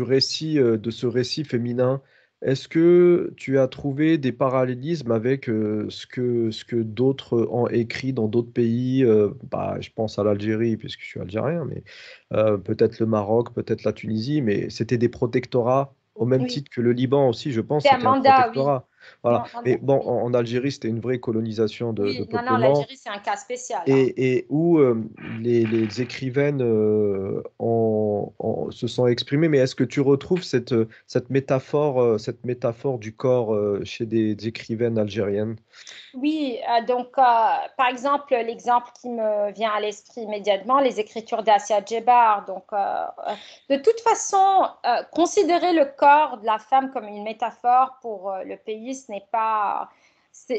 récit, de ce récit féminin, est-ce que tu as trouvé des parallélismes avec ce que d'autres ont écrit dans d'autres pays? Bah, je pense à l'Algérie, puisque je suis algérien, mais peut-être le Maroc, peut-être la Tunisie, mais c'était des protectorats, au même Oui, titre que le Liban aussi, je pense, c'était un c'était un mandat, oui. protectorat. Voilà. Mais bon, Oui, en Algérie, c'était une vraie colonisation de oui. Non, non, peuplement. l'Algérie, c'est un cas spécial, hein. Et où les écrivaines se sont exprimées, mais est-ce que tu retrouves cette métaphore du corps chez des écrivaines algériennes? Oui, donc par exemple, l'exemple qui me vient à l'esprit immédiatement, les écritures d'Assia Djebar. Donc, de toute façon, considérer le corps de la femme comme une métaphore pour le pays, Mm,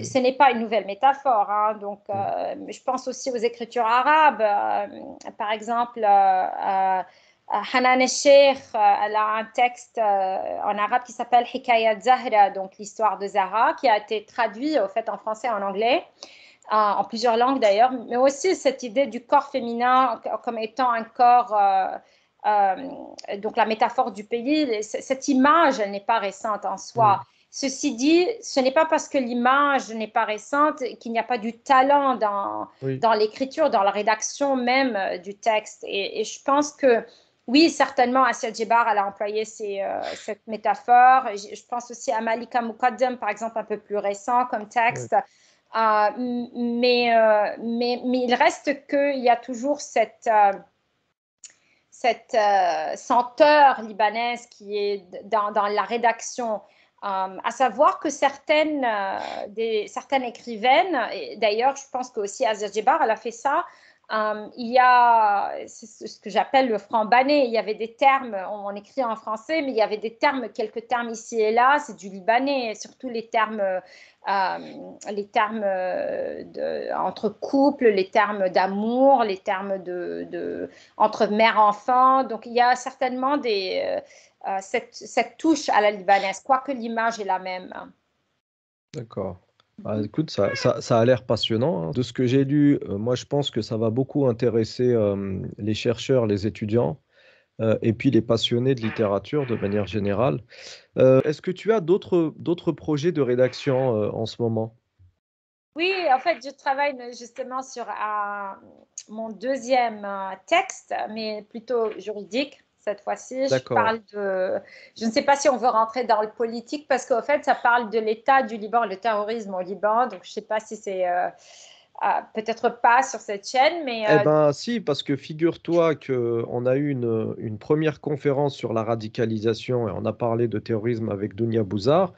ce n'est pas une nouvelle métaphore, hein. Donc, mm. je pense aussi aux écritures arabes. Par exemple, Hanan el-Sheikh, elle a un texte en arabe qui s'appelle Hikayat Zahra, donc l'histoire de Zahra, qui a été traduit au fait en français et en anglais, en plusieurs langues d'ailleurs, mais aussi cette idée du corps féminin comme étant un corps, donc la métaphore du pays. Cette image, elle n'est pas récente en soi. Mm. Ceci dit, ce n'est pas parce que l'image n'est pas récente qu'il n'y a pas du talent Oui, dans l'écriture, dans la rédaction même du texte. Et je pense que oui, certainement, Assia Djebar, elle a employé cette métaphore. Je pense aussi à Malika Muqaddam, par exemple, un peu plus récent comme oui, texte. Mais il reste qu'il y a toujours cette senteur libanaise qui est dans la rédaction. À savoir que certaines écrivaines, et d'ailleurs je pense que aussi Asya Djebar, elle a fait ça, il y a ce que j'appelle le franc banné. Il y avait des termes, on écrit en français, mais il y avait des termes, quelques termes ici et là, c'est du libanais, surtout entre couples, les termes d'amour, les termes entre mère-enfant. Donc, il y a certainement cette touche à la libanaise, quoique l'image est la même. d'accord. Bah, écoute, ça a l'air passionnant, hein. De ce que j'ai lu, moi je pense que ça va beaucoup intéresser les chercheurs, les étudiants, et puis les passionnés de littérature de manière générale. Est-ce que tu as d'autres projets de rédaction en ce moment? Oui, en fait, je travaille justement sur mon deuxième texte, mais plutôt juridique. Cette fois-ci, D'accord. je ne sais pas si on veut rentrer dans le politique parce qu'en fait, ça parle de l'état du Liban, le terrorisme au Liban. Donc, je ne sais pas si c'est peut-être pas sur cette chaîne, mais Eh ben si, parce que figure-toi qu'on a eu une première conférence sur la radicalisation et on a parlé de terrorisme avec Dounia Bouzar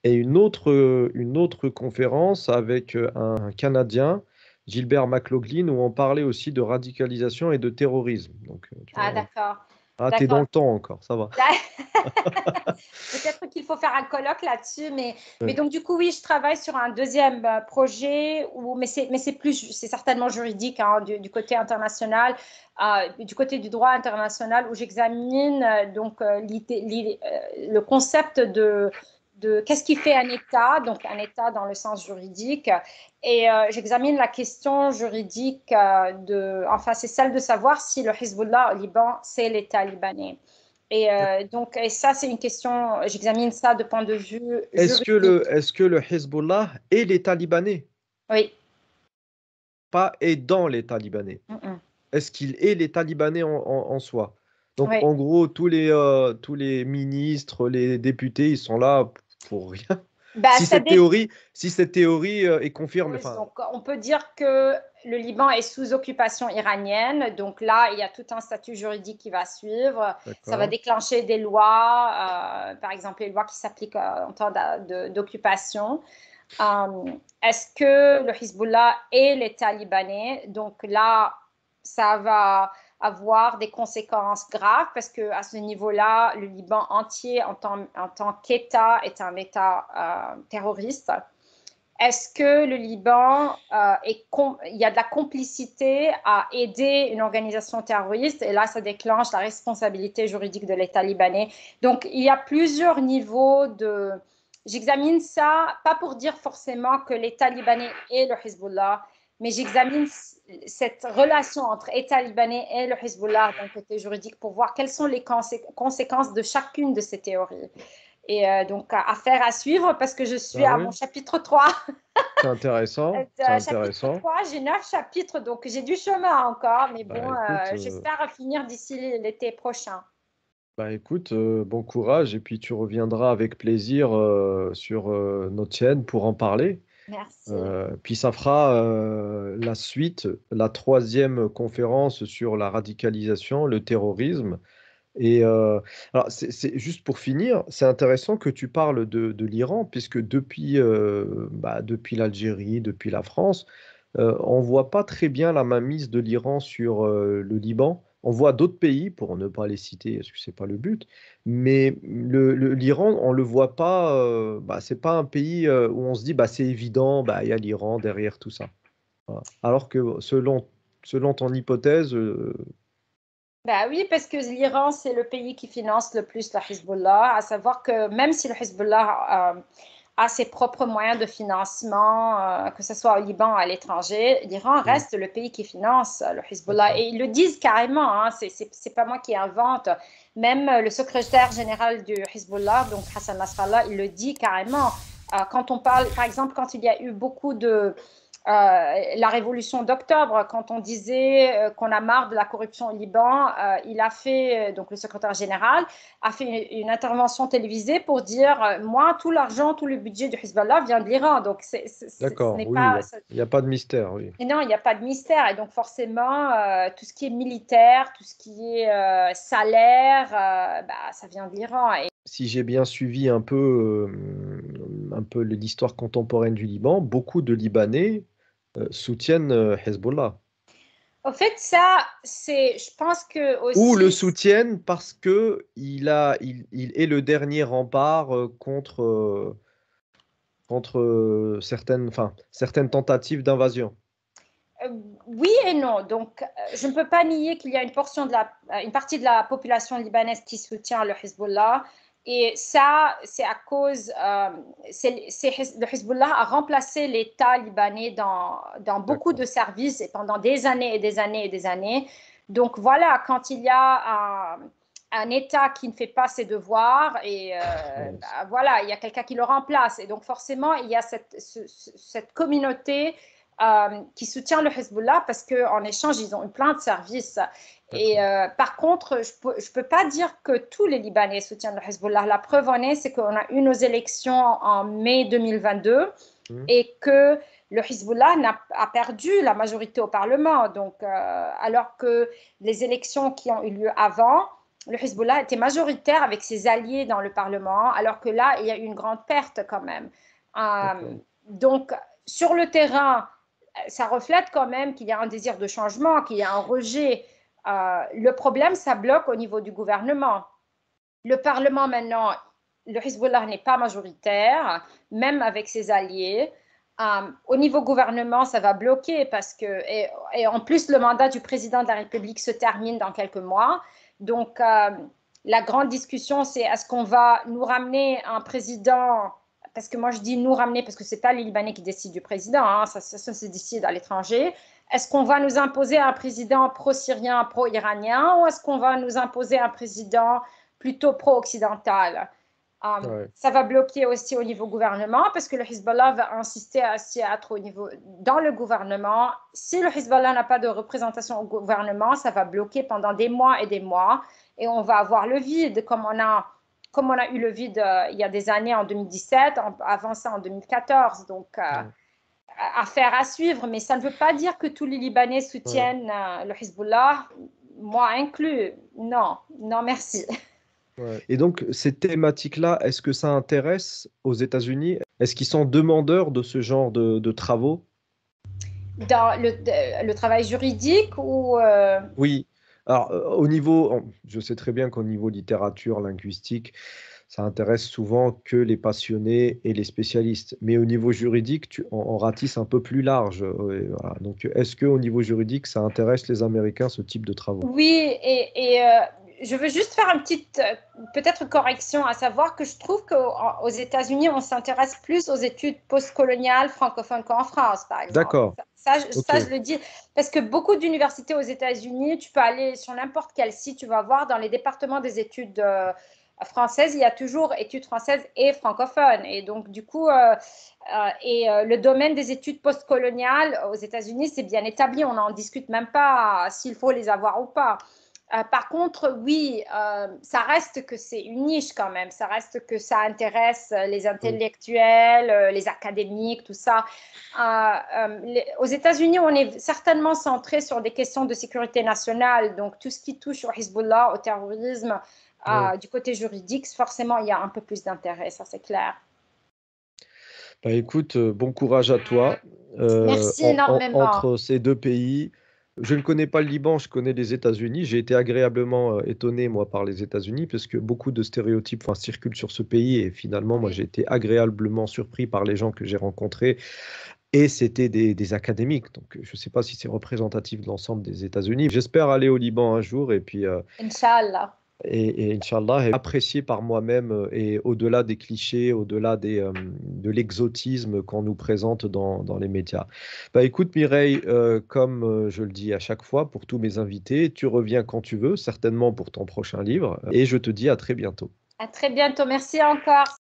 et une autre conférence avec un Canadien, Gilbert McLaughlin, où on parlait aussi de radicalisation et de terrorisme. Donc, tu vois, d'accord, ah, t'es dans d'accord. le temps encore, ça va. Peut-être qu'il faut faire un colloque là-dessus, mais Ouais. donc du coup, oui, je travaille sur un deuxième projet, c'est certainement juridique hein, du côté international, du côté du droit international, où j'examine le concept de qu'est-ce qui fait un État, donc un État dans le sens juridique, et j'examine la question juridique enfin, c'est celle de savoir si le Hezbollah au Liban, c'est l'État libanais. Et ça, c'est une question, j'examine ça de point de vue juridique. Est-ce que le Hezbollah est l'État libanais, Oui. pas est dans l'État libanais? Mm, mm. Est-ce qu'il est l'État libanais en soi? Donc, Oui. en gros, tous les ministres, les députés, ils sont là pour rien. Bah, ça dépend. Si cette théorie est confirmée, enfin, Donc, on peut dire que le Liban est sous occupation iranienne. Donc là, il y a tout un statut juridique qui va suivre. Ça va d'accord. déclencher des lois, par exemple les lois qui s'appliquent en temps d'occupation. Est-ce que le Hezbollah est l'État libanais? Donc là, ça va avoir des conséquences graves parce que à ce niveau-là, le Liban entier en tant qu'État est un État terroriste. Est-ce que le Liban, il y a de la complicité à aider une organisation terroriste? Et là, ça déclenche la responsabilité juridique de l'État libanais. Donc, il y a plusieurs niveaux de... J'examine ça, pas pour dire forcément que l'État libanais est le Hezbollah, mais j'examine cette relation entre État libanais et le Hezbollah d'un côté juridique pour voir quelles sont les conséquences de chacune de ces théories. Et donc, affaire à suivre parce que je suis Ah à oui, mon chapitre 3. c'est intéressant, c'est Chapitre intéressant. 3, j'ai 9 chapitres, donc j'ai du chemin encore, mais Bah bon, écoute, j'espère finir d'ici l'été prochain. bon courage et puis tu reviendras avec plaisir sur notre chaîne pour en parler. Merci. Puis ça fera la suite, la troisième conférence sur la radicalisation, le terrorisme. Et alors, juste pour finir, c'est intéressant que tu parles de l'Iran, puisque depuis l'Algérie, depuis la France, on voit pas très bien la mainmise de l'Iran sur le Liban. On voit d'autres pays, pour ne pas les citer, parce que c'est pas le but, mais l'Iran, on le voit pas. C'est pas un pays où on se dit, bah, c'est évident, bah, il y a l'Iran derrière tout ça. Voilà. Alors que selon ton hypothèse, Bah oui, parce que l'Iran, c'est le pays qui finance le plus le Hezbollah, à savoir que même si le Hezbollah a ses propres moyens de financement, que ce soit au Liban ou à l'étranger, l'Iran hmm, reste le pays qui finance le Hezbollah. d'accord. Et ils le disent carrément, hein, c'est pas moi qui invente. Même le secrétaire général du Hezbollah, donc Hassan Nasrallah, il le dit carrément. Quand on parle, par exemple, quand il y a eu beaucoup de la révolution d'octobre, quand on disait qu'on a marre de la corruption au Liban, il a fait, donc le secrétaire général, a fait une intervention télévisée pour dire moi, tout l'argent, tout le budget du Hezbollah vient de l'Iran. Donc, ce D'accord, n'est oui, pas. il y a pas de mystère, oui. Et non, il n'y a pas de mystère. Et donc, forcément, tout ce qui est militaire, tout ce qui est salaire, ça vient de l'Iran. Si j'ai bien suivi un peu l'histoire contemporaine du Liban, beaucoup de Libanais soutiennent Hezbollah. Au fait, ça, je pense que Ou le aussi, soutiennent parce que il est le dernier rempart contre certaines tentatives d'invasion. Euh, oui et non. Donc, je ne peux pas nier qu'il y a une partie de la population libanaise qui soutient le Hezbollah. Et ça, c'est à cause, le Hezbollah a remplacé l'État libanais dans beaucoup de D'accord. services et pendant des années et des années et des années. Donc voilà, quand il y a un État qui ne fait pas ses devoirs et Ouais, voilà, il y a quelqu'un qui le remplace. Et donc forcément, il y a cette communauté qui soutient le Hezbollah parce qu'en échange, ils ont plein de services. Et par contre, je peux pas dire que tous les Libanais soutiennent le Hezbollah. La preuve en est, c'est qu'on a eu nos élections en mai 2022 et que le Hezbollah a perdu la majorité au Parlement. Donc, alors que les élections qui ont eu lieu avant, le Hezbollah était majoritaire avec ses alliés dans le Parlement, alors que là, il y a eu une grande perte quand même. Donc, sur le terrain, ça reflète quand même qu'il y a un désir de changement, qu'il y a un rejet. Le problème, ça bloque au niveau du gouvernement. Le Parlement, maintenant, le Hezbollah n'est pas majoritaire, même avec ses alliés. Au niveau gouvernement, ça va bloquer parce que, et en plus, le mandat du président de la République se termine dans quelques mois. Donc, la grande discussion, c'est est-ce qu'on va nous ramener un président, parce que moi je dis nous ramener parce que ce n'est pas les Libanais qui décident du président, hein, ça se décide à l'étranger. Est-ce qu'on va nous imposer un président pro-syrien, pro-iranien, ou est-ce qu'on va nous imposer un président plutôt pro-occidental? Ça va bloquer aussi au niveau gouvernement parce que le Hezbollah va insister à s'y être dans le gouvernement. Si le Hezbollah n'a pas de représentation au gouvernement, ça va bloquer pendant des mois et on va avoir le vide comme on a eu le vide il y a des années en 2017, avant ça en 2014. Donc, affaire à suivre, mais ça ne veut pas dire que tous les Libanais soutiennent le Hezbollah, moi inclus. Non, non merci. Et donc, ces thématiques-là, est-ce que ça intéresse aux États-Unis? Est-ce qu'ils sont demandeurs de ce genre de travaux? Dans le travail juridique ou Oui. Alors, au niveau, je sais très bien qu'au niveau littérature, linguistique, ça intéresse souvent que les passionnés et les spécialistes. Mais au niveau juridique, on ratisse un peu plus large. Voilà. Donc, est-ce qu'au niveau juridique, ça intéresse les Américains, ce type de travaux? Oui, et je veux juste faire une petite, peut-être correction, à savoir que je trouve qu'aux États-Unis, on s'intéresse plus aux études postcoloniales francophones qu'en France, par exemple. D'accord. Ça, je le dis, parce que beaucoup d'universités aux États-Unis, tu peux aller sur n'importe quel site, tu vas voir dans les départements des études françaises, il y a toujours études françaises et francophones. Et donc, du coup, le domaine des études postcoloniales aux États-Unis, c'est bien établi. On n'en discute même pas s'il faut les avoir ou pas. Par contre, oui, ça reste que c'est une niche quand même. Ça reste que ça intéresse les intellectuels, les académiques, tout ça. Aux États-Unis, on est certainement centré sur des questions de sécurité nationale. Donc, tout ce qui touche au Hezbollah, au terrorisme, du côté juridique, forcément, il y a un peu plus d'intérêt, ça c'est clair. Bah, écoute, bon courage à toi. Merci énormément. Entre ces deux pays, je ne connais pas le Liban, je connais les États-Unis. J'ai été agréablement étonné, moi, par les États-Unis, parce que beaucoup de stéréotypes circulent sur ce pays. Et finalement, moi, j'ai été agréablement surpris par les gens que j'ai rencontrés. Et c'était des académiques. Donc, je ne sais pas si c'est représentatif de l'ensemble des États-Unis. J'espère aller au Liban un jour et puis, Inch'Allah. et Inch'Allah, apprécié par moi-même et au-delà des clichés, au-delà de l'exotisme qu'on nous présente dans les médias. Bah, écoute Mireille, comme je le dis à chaque fois pour tous mes invités, tu reviens quand tu veux, certainement pour ton prochain livre, et je te dis à très bientôt. À très bientôt. Merci encore.